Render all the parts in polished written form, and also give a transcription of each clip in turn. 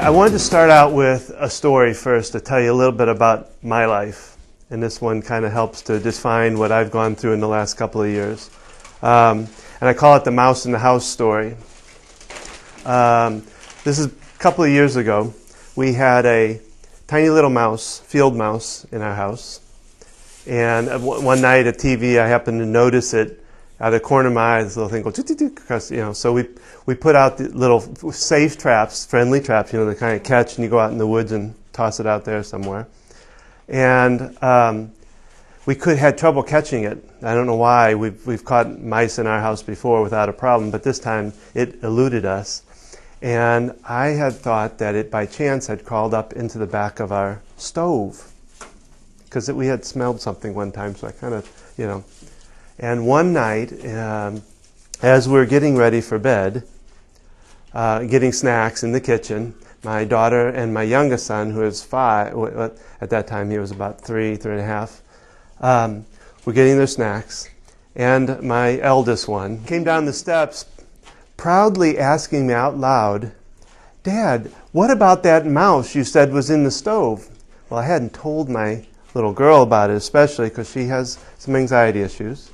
I wanted to start out with a story first to tell you a little bit about my life. And this one kind of helps to define what I've gone through in the last couple of years. And I call it the mouse in the house story. This is a couple of years ago. We had a tiny little mouse, field mouse, in our house. And one night at TV, I happened to notice it out of the corner of my eye, this little thing go across, so we put out the little safe traps, friendly traps, the kind of catch, and you go out in the woods and toss it out there somewhere. And we had trouble catching it. I don't know why. We've caught mice in our house before without a problem, but this time it eluded us. And I had thought that it by chance had crawled up into the back of our stove, because we had smelled something one time, so I kind of, And one night, as we were getting ready for bed, getting snacks in the kitchen, my daughter and my youngest son, who was 5, at that time he was about 3.5, were getting their snacks. And my eldest one came down the steps proudly asking me out loud, "Dad, what about that mouse you said was in the stove?" Well, I hadn't told my little girl about it, especially because she has some anxiety issues.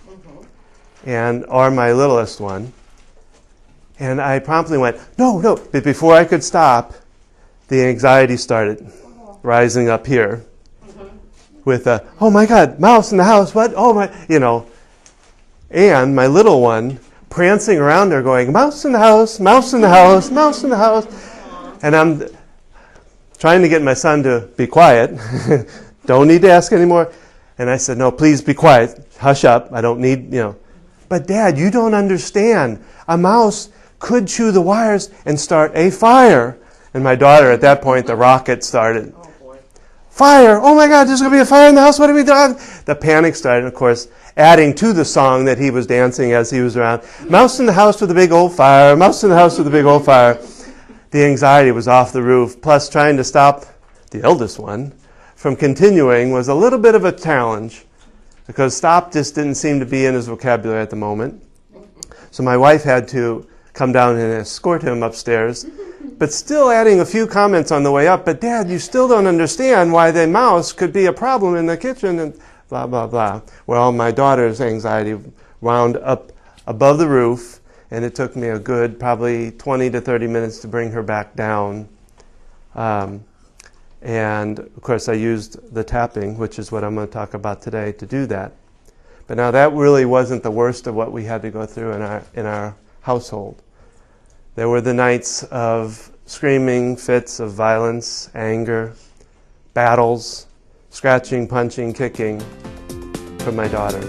Or my littlest one. And I promptly went, no. But before I could stop, the anxiety started rising up here with a, "Oh my God, mouse in the house, what? Oh my," And my little one prancing around there going, "Mouse in the house, mouse in the house, mouse in the house." And I'm trying to get my son to be quiet. Don't need to ask anymore. And I said, "No, please be quiet. Hush up. I don't need, "But Dad, you don't understand. A mouse could chew the wires and start a fire." And my daughter, at that point, the rocket started. "Oh boy. Fire! Oh my God, there's going to be a fire in the house. What do we do?" The panic started, of course, adding to the song that he was dancing as he was around. "Mouse in the house with a big old fire. Mouse in the house with a big old fire." The anxiety was off the roof. Plus, trying to stop the eldest one from continuing was a little bit of a challenge, because stop just didn't seem to be in his vocabulary at the moment. So my wife had to come down and escort him upstairs, but still adding a few comments on the way up. "But Dad, you still don't understand why the mouse could be a problem in the kitchen," and blah, blah, blah. Well, my daughter's anxiety wound up above the roof, and it took me a good probably 20 to 30 minutes to bring her back down. And, of course, I used the tapping, which is what I'm going to talk about today, to do that. But now that really wasn't the worst of what we had to go through in our household. There were the nights of screaming, fits of violence, anger, battles, scratching, punching, kicking from my daughter.